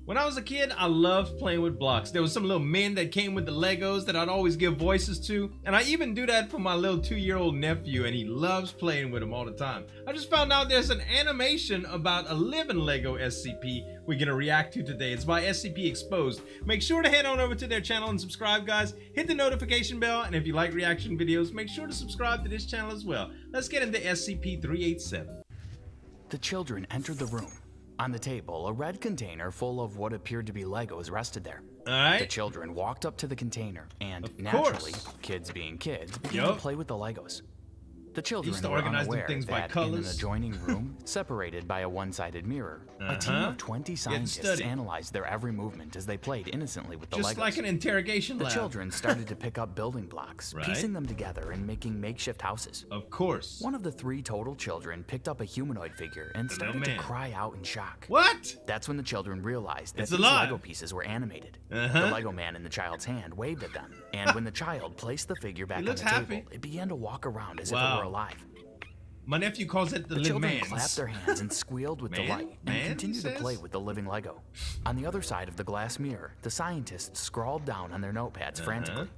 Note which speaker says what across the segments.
Speaker 1: When I was a kid, I loved playing with blocks. There was some little men that came with the Legos that I'd always give voices to. And I even do that for my little 2-year-old nephew, and he loves playing with them all the time. I just found out there's an animation about a living Lego SCP we're gonna react to today. It's by SCP Exposed. Make sure to head on over to their channel and subscribe, guys. Hit the notification bell, and if you like reaction videos, make sure to subscribe to this channel as well. Let's get into SCP-387.
Speaker 2: The children entered the room. On the table, a red container full of what appeared to be Legos rested there.
Speaker 1: Alright.
Speaker 2: The children walked up to the container and,
Speaker 1: Of
Speaker 2: naturally,
Speaker 1: course.
Speaker 2: kids being kids, began to play with the Legos. The children
Speaker 1: Used to
Speaker 2: were
Speaker 1: organize them
Speaker 2: unaware
Speaker 1: things by
Speaker 2: that in
Speaker 1: colors.
Speaker 2: an adjoining room, separated by a one-sided mirror, a team of 20 scientists
Speaker 1: study.
Speaker 2: analyzed their every movement as they played innocently with the
Speaker 1: Just
Speaker 2: Legos.
Speaker 1: like an interrogation
Speaker 2: The
Speaker 1: lab.
Speaker 2: children started to pick up building blocks,
Speaker 1: Right.
Speaker 2: piecing them together and making makeshift houses.
Speaker 1: Of course.
Speaker 2: One of the 3 total children picked up a humanoid figure and started to cry out in shock.
Speaker 1: What?
Speaker 2: That's when the children realized that
Speaker 1: It's
Speaker 2: these
Speaker 1: alive.
Speaker 2: Lego pieces were animated.
Speaker 1: Uh-huh.
Speaker 2: The Lego man in the child's hand waved at them, and when the child placed the figure back on the
Speaker 1: looks
Speaker 2: table,
Speaker 1: happy.
Speaker 2: it began to walk around as if it
Speaker 1: Wow.
Speaker 2: were alive.
Speaker 1: My nephew calls it the
Speaker 2: The
Speaker 1: little
Speaker 2: children
Speaker 1: man's.
Speaker 2: clapped their hands and squealed with delight and
Speaker 1: he
Speaker 2: continued to
Speaker 1: says?
Speaker 2: play with the living Lego. On the other side of the glass mirror, the scientists scrawled down on their notepads frantically.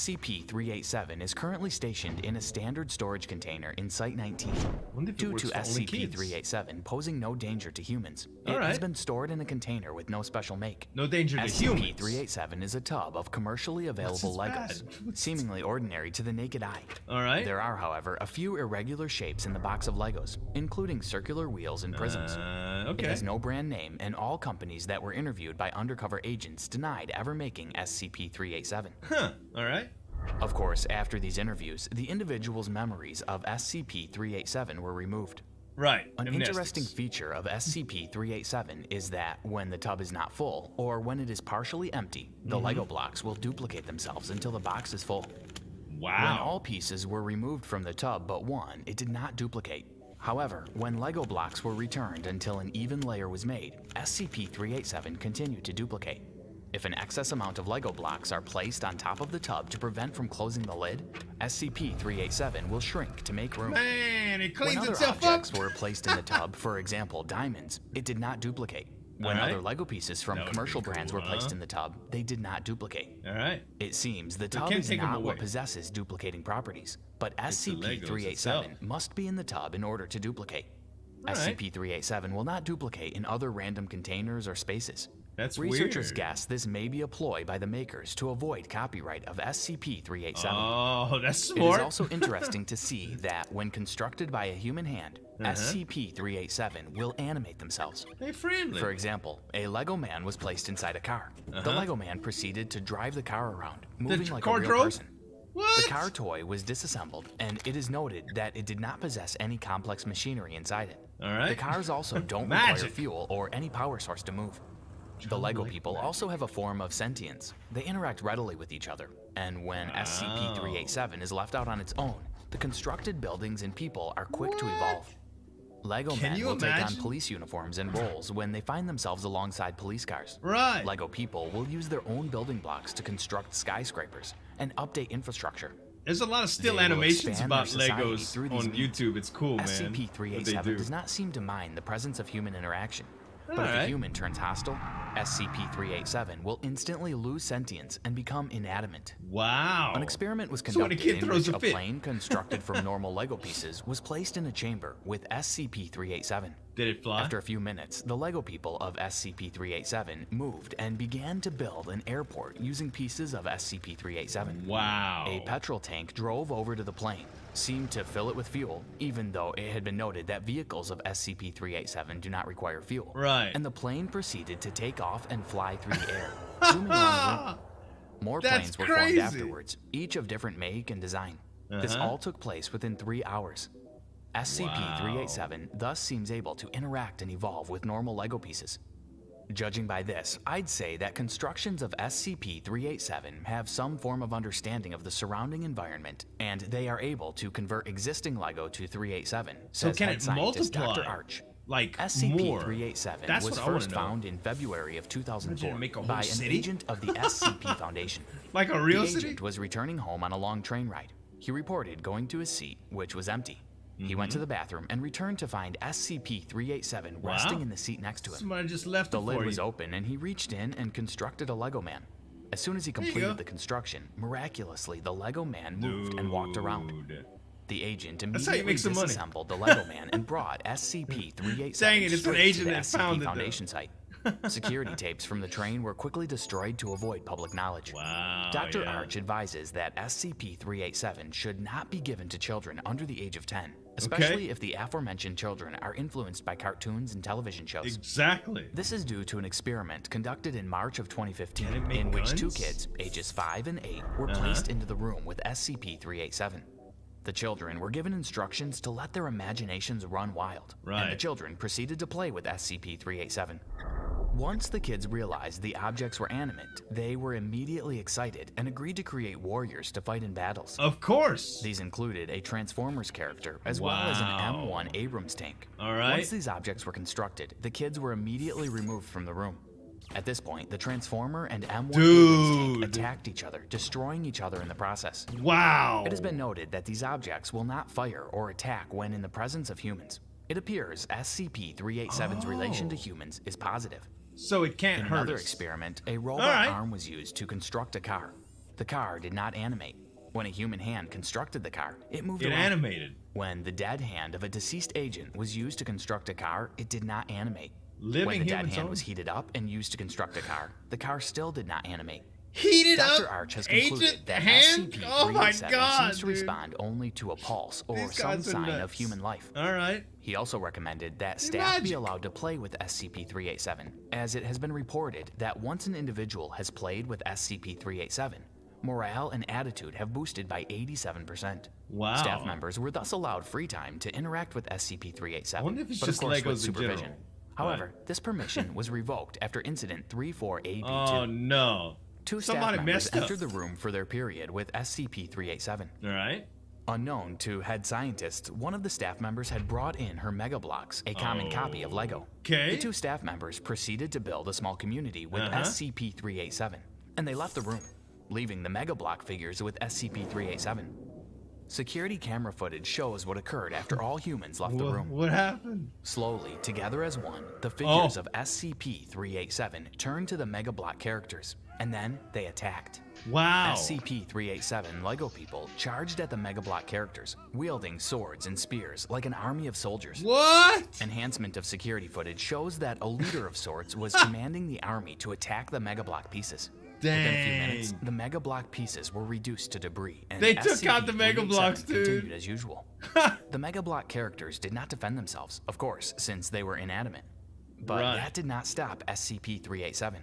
Speaker 2: SCP-387 is currently stationed in a standard storage container in Site-19.
Speaker 1: Wonder if it
Speaker 2: Due
Speaker 1: works
Speaker 2: to
Speaker 1: for only kids.
Speaker 2: SCP-387 posing no danger to humans, it
Speaker 1: Alright.
Speaker 2: has been stored in a container with no special make.
Speaker 1: No danger to humans.
Speaker 2: SCP-387 is a tub of commercially available
Speaker 1: What's
Speaker 2: Legos,
Speaker 1: this bad?
Speaker 2: seemingly ordinary to the naked eye.
Speaker 1: Alright.
Speaker 2: There are, however, a few irregular shapes in the box of Legos, including circular wheels and prisms. It
Speaker 1: Okay.
Speaker 2: has no brand name, and all companies that were interviewed by undercover agents denied ever making SCP-387.
Speaker 1: Huh. Alright.
Speaker 2: Of course, after these interviews, the individuals' memories of SCP-387 were removed.
Speaker 1: Right.
Speaker 2: An
Speaker 1: Them
Speaker 2: interesting
Speaker 1: nesties.
Speaker 2: feature of SCP-387 is that when the tub is not full, or when it is partially empty, the Lego blocks will duplicate themselves until the box is full. When
Speaker 1: Wow.
Speaker 2: all pieces were removed from the tub but one, it did not duplicate. However, when Lego blocks were returned until an even layer was made, SCP-387 continued to duplicate. If an excess amount of Lego blocks are placed on top of the tub to prevent from closing the lid, SCP-387 will shrink to make room.
Speaker 1: Man, it
Speaker 2: When
Speaker 1: cleans
Speaker 2: other
Speaker 1: itself
Speaker 2: objects
Speaker 1: up.
Speaker 2: were placed in the tub, for example diamonds, it did not duplicate. When
Speaker 1: Alright.
Speaker 2: other Lego pieces from
Speaker 1: That would
Speaker 2: commercial
Speaker 1: be
Speaker 2: brands
Speaker 1: cool,
Speaker 2: were placed
Speaker 1: huh?
Speaker 2: in the tub, they did not duplicate.
Speaker 1: Alright.
Speaker 2: It seems the tub
Speaker 1: can't
Speaker 2: is
Speaker 1: take 'em
Speaker 2: not what
Speaker 1: away.
Speaker 2: possesses duplicating properties, but
Speaker 1: the Legos
Speaker 2: SCP-387
Speaker 1: itself.
Speaker 2: must be in the tub in order to duplicate.
Speaker 1: Alright.
Speaker 2: SCP-387 will not duplicate in other random containers or spaces.
Speaker 1: That's
Speaker 2: Researchers
Speaker 1: weird.
Speaker 2: guess this may be a ploy by the makers to avoid copyright of SCP-387.
Speaker 1: Oh, that's
Speaker 2: It
Speaker 1: smart.
Speaker 2: is also interesting to see that when constructed by a human hand, SCP-387 will animate themselves.
Speaker 1: Hey, friendly.
Speaker 2: For example, a Lego man was placed inside a car. The Lego man proceeded to drive the car around, moving like
Speaker 1: car
Speaker 2: a real
Speaker 1: drove?
Speaker 2: person.
Speaker 1: What?
Speaker 2: The car toy was disassembled, and it is noted that it did not possess any complex machinery inside it.
Speaker 1: Alright.
Speaker 2: The cars also don't require
Speaker 1: Magic.
Speaker 2: fuel or any power source to move. The Lego people also have a form of sentience. They interact readily with each other, and when SCP-387 is left out on its own, the constructed buildings and people are quick to evolve. Lego
Speaker 1: Can
Speaker 2: men
Speaker 1: you
Speaker 2: will take on
Speaker 1: imagine?
Speaker 2: police uniforms and roles when they find themselves alongside police cars.
Speaker 1: Right.
Speaker 2: Lego people will use their own building blocks to construct skyscrapers and update infrastructure.
Speaker 1: There's a lot of still
Speaker 2: They will
Speaker 1: animations
Speaker 2: expand
Speaker 1: about
Speaker 2: their society
Speaker 1: Legos
Speaker 2: through these
Speaker 1: on
Speaker 2: means.
Speaker 1: YouTube. It's cool, man. What they
Speaker 2: SCP-387
Speaker 1: do.
Speaker 2: does not seem to mind the presence of human interaction. But if a
Speaker 1: Alright.
Speaker 2: human turns hostile, SCP-387 will instantly lose sentience and become inanimate.
Speaker 1: Wow.
Speaker 2: An experiment was
Speaker 1: So when a
Speaker 2: conducted
Speaker 1: kid
Speaker 2: in
Speaker 1: throws
Speaker 2: which
Speaker 1: a
Speaker 2: a
Speaker 1: fit.
Speaker 2: plane constructed from normal Lego pieces was placed in a chamber with SCP-387.
Speaker 1: Did it fly?
Speaker 2: After a few minutes, the Lego people of SCP-387 moved and began to build an airport using pieces of SCP-387.
Speaker 1: Wow.
Speaker 2: A petrol tank drove over to the plane, seemed to fill it with fuel, even though it had been noted that vehicles of SCP-387 do not require fuel.
Speaker 1: Right.
Speaker 2: And the plane proceeded to take off and fly through the air, zooming around the room. More
Speaker 1: That's
Speaker 2: planes were
Speaker 1: crazy.
Speaker 2: formed afterwards, each of different make and design. This all took place within 3 hours. SCP-387 thus seems able to interact and evolve with normal Lego pieces. Judging by this, I'd say that constructions of SCP-387 have some form of understanding of the surrounding environment, and they are able to convert existing Lego to 387,
Speaker 1: So
Speaker 2: says
Speaker 1: can
Speaker 2: head
Speaker 1: it
Speaker 2: scientist
Speaker 1: multiply?
Speaker 2: Dr. Arch.
Speaker 1: Like more.
Speaker 2: SCP-387
Speaker 1: That's
Speaker 2: was
Speaker 1: what I wanna
Speaker 2: first
Speaker 1: know.
Speaker 2: found in February of 2004
Speaker 1: Imagine make a whole
Speaker 2: by an
Speaker 1: city?
Speaker 2: agent of the SCP Foundation.
Speaker 1: Like a real
Speaker 2: The
Speaker 1: city?
Speaker 2: agent was returning home on a long train ride. He reported going to his seat, which was empty. He went to the bathroom and returned to find SCP-387 resting in the seat next to him.
Speaker 1: Somebody just left
Speaker 2: The lid was open and he reached in and constructed a Lego man. As soon as he completed the construction, miraculously the Lego man moved and walked around. The agent immediately disassembled the Lego man and brought SCP-387
Speaker 1: Dang it, it's an agent
Speaker 2: to the
Speaker 1: that
Speaker 2: SCP
Speaker 1: found it,
Speaker 2: Foundation site. Security tapes from the train were quickly destroyed to avoid public knowledge.
Speaker 1: Wow,
Speaker 2: Dr. Arch advises that SCP-387 should not be given to children under the age of 10, especially if the aforementioned children are influenced by cartoons and television shows.
Speaker 1: Exactly.
Speaker 2: This is due to an experiment conducted in March of 2015 in which 2 kids, ages 5 and 8, were placed into the room with SCP-387. The children were given instructions to let their imaginations run wild, and the children proceeded to play with SCP-387. Once the kids realized the objects were animate, they were immediately excited and agreed to create warriors to fight in battles.
Speaker 1: Of course!
Speaker 2: These included a Transformers character, as well as an M1 Abrams tank. Once these objects were constructed, the kids were immediately removed from the room. At this point, the Transformer and M1 Abrams tank attacked each other, destroying each other in the process.
Speaker 1: Wow!
Speaker 2: It has been noted that these objects will not fire or attack when in the presence of humans. It appears SCP-387's relation to humans is positive.
Speaker 1: So it can't hurt us.
Speaker 2: In another experiment, a robot arm was used to construct a car. The car did not animate. When a human hand constructed the car, it moved around.
Speaker 1: It animated.
Speaker 2: When the dead hand of a deceased agent was used to construct a car, it did not animate.
Speaker 1: When
Speaker 2: the dead hand was heated up and used to construct a car, the car still did not animate.
Speaker 1: Heated up
Speaker 2: Dr. Arch has concluded that
Speaker 1: hand?
Speaker 2: SCP-387 seems to respond only to a pulse or some sign of human life. He also recommended that staff be allowed to play with SCP-387, as it has been reported that once an individual has played with SCP-387, morale and attitude have boosted by 87%.
Speaker 1: Wow.
Speaker 2: Staff members were thus allowed free time to interact with SCP-387,
Speaker 1: I wonder if it's
Speaker 2: but
Speaker 1: just
Speaker 2: of course
Speaker 1: Legos
Speaker 2: with
Speaker 1: in
Speaker 2: supervision.
Speaker 1: general.
Speaker 2: However, this permission was revoked after Incident 34AB2.
Speaker 1: Oh no.
Speaker 2: 2 staff members entered the room for their period with SCP-387. Unknown to head scientists, one of the staff members had brought in her Mega Blocks, a common copy of Lego. The 2 staff members proceeded to build a small community with SCP-387, and they left the room, leaving the Mega Block figures with SCP-387. Security camera footage shows what occurred after all humans left the room.
Speaker 1: What happened?
Speaker 2: Slowly, together as one, the figures of SCP-387 turned to the Mega Block characters, and then they attacked.
Speaker 1: Wow.
Speaker 2: SCP-387 Lego people charged at the Mega Block characters, wielding swords and spears like an army of soldiers.
Speaker 1: What?
Speaker 2: Enhancement of security footage shows that a leader of sorts was commanding the army to attack the Mega Block pieces.
Speaker 1: Dang.
Speaker 2: Within a few minutes, the Mega Block pieces were reduced to debris, and
Speaker 1: they took out the Mega Blocks, dude.
Speaker 2: Continued as usual. The Mega Block characters did not defend themselves, of course, since they were inanimate. But that did not stop SCP-387.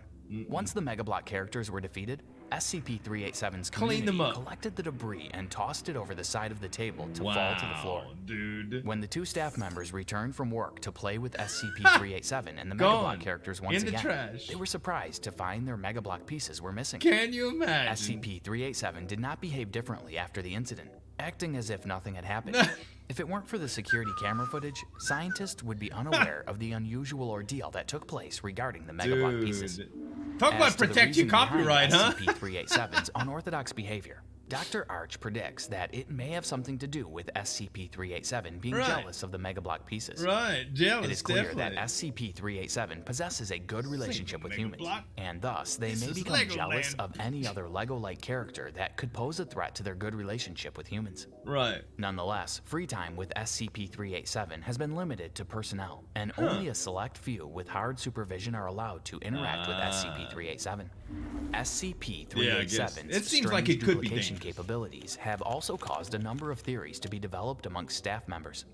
Speaker 2: Once the Mega Block characters were defeated, SCP-387's community collected the debris and tossed it over the side of the table to fall to the floor.
Speaker 1: Dude.
Speaker 2: When the 2 staff members returned from work to play with SCP-387 and the Mega Block characters once again, they were surprised to find their Mega Block pieces were missing.
Speaker 1: Can you imagine?
Speaker 2: SCP-387 did not behave differently after the incident, acting as if nothing had happened. If it weren't for the security camera footage, scientists would be unaware of the unusual ordeal that took place regarding the Mega Block pieces.
Speaker 1: Talk about protect your copyright, huh?
Speaker 2: SCP-387's unorthodox behavior. Dr. Arch predicts that it may have something to do with SCP-387 being jealous of the Mega Block pieces.
Speaker 1: Jealous,
Speaker 2: It is clear that SCP-387 possesses a good relationship with humans, and thus they may become jealous of any other Lego-like character that could pose a threat to their good relationship with humans. Nonetheless, free time with SCP-387 has been limited to personnel, and only a select few with hard supervision are allowed to interact with SCP-387. SCP-387's strange duplication capabilities have also caused a number of theories to be developed amongst staff members.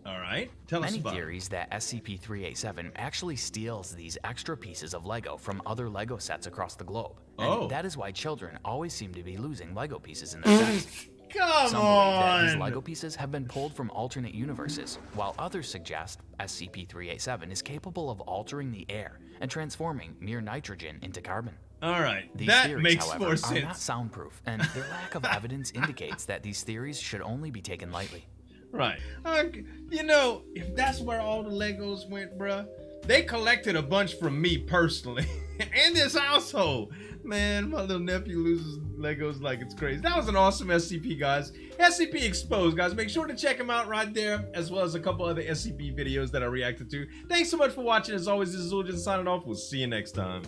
Speaker 1: Tell us
Speaker 2: Many
Speaker 1: about
Speaker 2: theories that SCP-387 actually steals these extra pieces of Lego from other Lego sets across the globe, and that is why children always seem to be losing Lego pieces in their sets.
Speaker 1: Come
Speaker 2: Some
Speaker 1: on!
Speaker 2: believe that these Lego pieces have been pulled from alternate universes, while others suggest SCP-387 is capable of altering the air and transforming mere nitrogen into carbon. These theories,
Speaker 1: makes
Speaker 2: however,
Speaker 1: more
Speaker 2: are
Speaker 1: sense.
Speaker 2: not soundproof, and their lack of evidence indicates that these theories should only be taken lightly.
Speaker 1: You know, if that's where all the Legos went, bruh, they collected a bunch from me personally and this household. Man, my little nephew loses Legos like it's crazy. That was an awesome SCP, guys. SCP Exposed, guys. Make sure to check him out right there, as well as a couple other SCP videos that I reacted to. Thanks so much for watching. As always, this is Zueljin signing off. We'll see you next time.